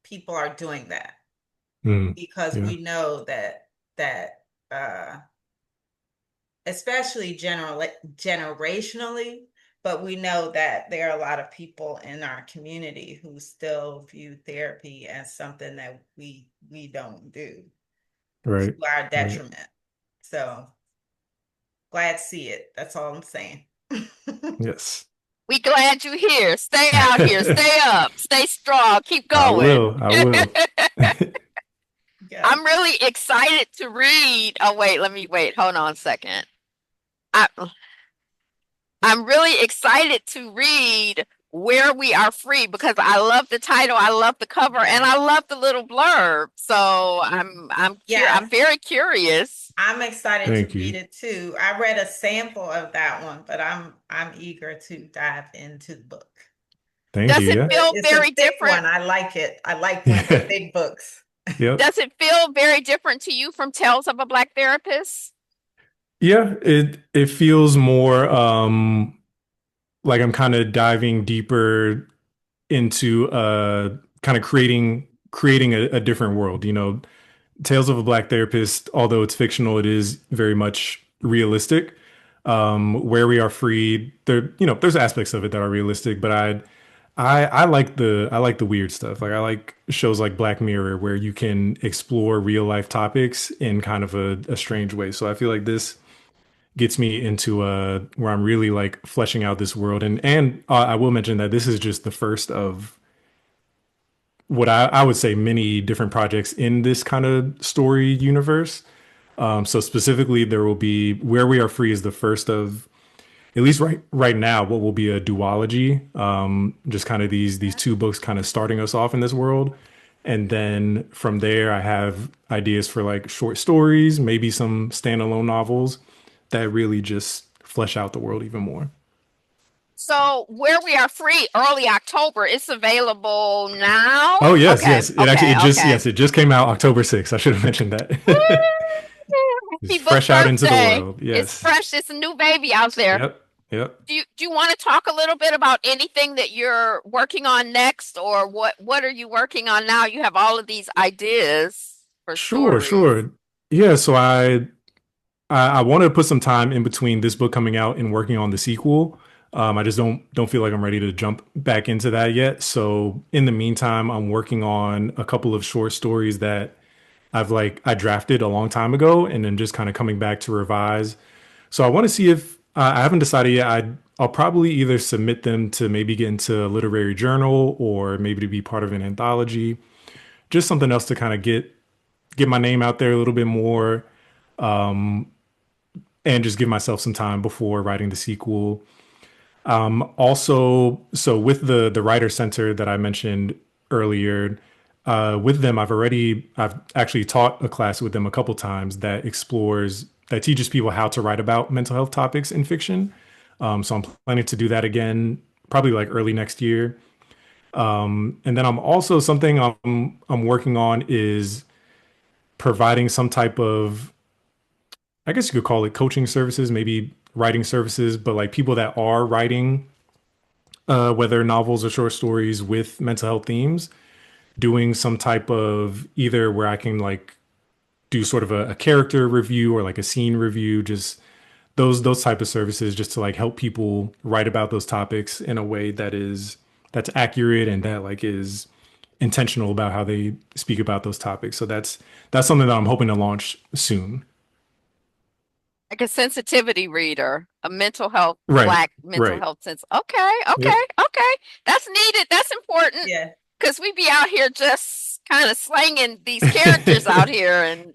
people are doing that Mm. because Yeah. we know that uh especially generationally, but we know that there are a lot of people in our community who still view therapy as something that we don't do to Right. our Right. detriment. So glad to see it. That's all I'm saying. Yes. We glad you here. Stay out here. Stay up. Stay strong. Keep I going. will. I will. Yeah. I'm really excited to read. Oh, wait, let me wait. Hold on a second. I, I'm really excited to read Where We Are Free because I love the title, I love the cover, and Yeah. I love the little blurb. So I'm Yes. very curious. I'm excited to Thank read you. it too. I read a sample of that one, but I'm eager to dive into the book. Thank Does you. it Yeah. feel It's a very thick different? one. I like it. I like when they're big books. Yep. Does it feel very different to you from Tales of a Black Therapist? Yeah, it feels more like I'm kind of diving deeper into kind of creating a different world. You know, Tales of a Black Therapist, although it's fictional, it is very much realistic. Where We Are Free, there's aspects of it that are realistic, but I like the weird stuff. Like I like shows like Black Mirror where you can explore real life topics in kind of a strange way. So I feel like this gets me into where I'm really like fleshing out this world. And I will mention that this is just the first of what I would say many different projects in this kind of story universe. So specifically, there will be Where We Are Free is the first of at least right now what will be a duology. Just kind of these two books kind of starting us off in this world. And then from there, I have ideas for like short stories, maybe some standalone novels that really just flesh out the world even more. So, Where We Are Free, early October, it's available now. Oh yes, Okay, yes. okay, okay. It just came out October 6th. I should have mentioned that. It's Happy book fresh out into the birthday. world. It's Yes. fresh. It's a new baby out there. Yep. Yep. Do you want to talk a little bit about anything that you're working on next, or what are you working on now? You have all of these ideas for Sure, stories. sure. Yeah, so I want to put some time in between this book coming out and working on the sequel. I just don't feel like I'm ready to jump back into that yet. So in the meantime, I'm working on a couple of short stories that I drafted a long time ago, and then just kind of coming back to revise. So I want to see if I haven't decided yet. I'll probably either submit them to maybe get into a literary journal or maybe to be part of an anthology. Just something else to kind of get my name out there a little bit more, and just give myself some time before writing the sequel. Also, so with the writer center that I mentioned earlier, with them, I've actually taught a class with them a couple times that teaches people how to write about mental health topics in fiction. So I'm planning to do that again, probably like early next year. And then I'm also something I'm working on is providing some type of, I guess you could call it coaching services, maybe writing services, but like people that are writing, whether novels or short stories with mental health themes, doing some type of either where I can like do sort of a character review or like a scene review, just those type of services, just to like help people write about those topics in a way that's accurate and that like is intentional about how they speak about those topics. So that's something that I'm hoping to launch soon. Like a sensitivity reader, a mental health, Right, Black mental right. health sense. Okay, Yep. okay, okay. That's needed. That's important Yeah. because we be out here just kind of slanging these characters out here, and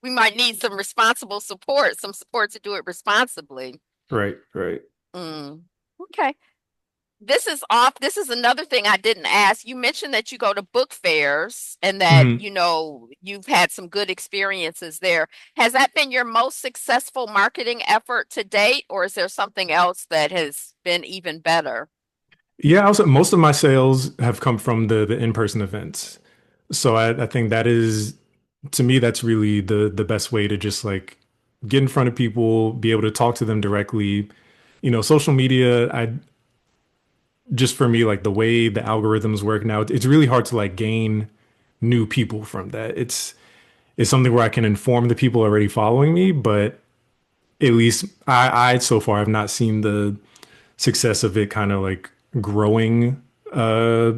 we might need some responsible support, some support to do it responsibly. Right, right. Mm. Okay. This is off. This is another thing I didn't ask. You mentioned that you go to book fairs and that, Mhm. you've had some good experiences there. Has that been your most successful marketing effort to date, or is there something else that has been even better? Yeah, also most of my sales have come from the in-person events. So I think that is to me that's really the best way to just like get in front of people, be able to talk to them directly. You know, social media, I just for me like the way the algorithms work now, it's really hard to like gain new people from that. It's something where I can inform the people already following me, but at least I so far have not seen the success of it kind of like growing uh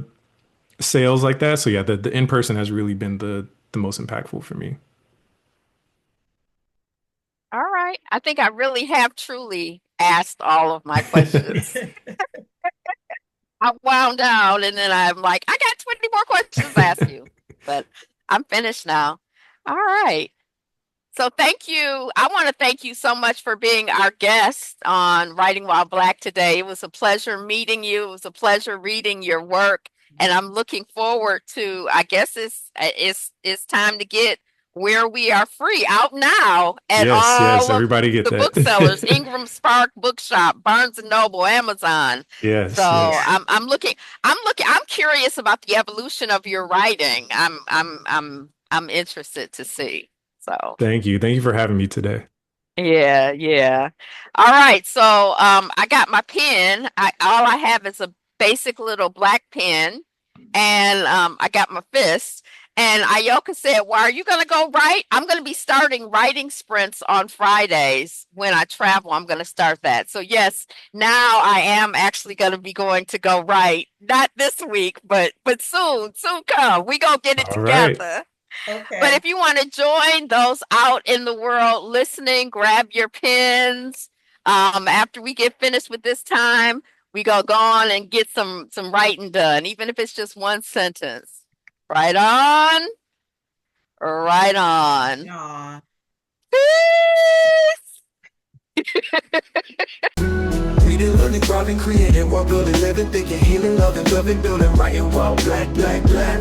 sales like that. So yeah, the in person has really been the most impactful for me. All right. I think I really have truly asked all of my questions. I wound down and then I'm like, I got 20 more questions to ask you, but I'm finished now. All right. So thank you. I want to thank you so much for being our guest on Writing While Black today. It was a pleasure meeting you. It was a pleasure reading your work, and I'm looking forward to. I guess it's time to get where we are free, out now at Yes, yes, all of everybody get the booksellers, that. Ingram Spark Bookshop, Barnes and Noble, Amazon. So Yes, yes. I'm curious about the evolution of your writing. I'm interested to see. So Thank you. Thank you for having me today. yeah, yeah. All right. So I got my pen. All I have is a basic little black pen, and I got my fist. And Ayoka said, "Well, are you gonna go write? I'm gonna be starting writing sprints on Fridays when I travel. I'm gonna start that. So yes, now I am actually gonna be going to go write. Not this week, but soon, soon come. We gonna get it All right. together." But Okay. if you want to join those out in the world listening, grab your pens. After we get finished with this time, we go on and get some writing done, even if it's just one sentence. Right on, right on. Aw. Peace. Reading, learning, growing, creating, while building, living, thinking, healing, loving, building, writing while black, black, black.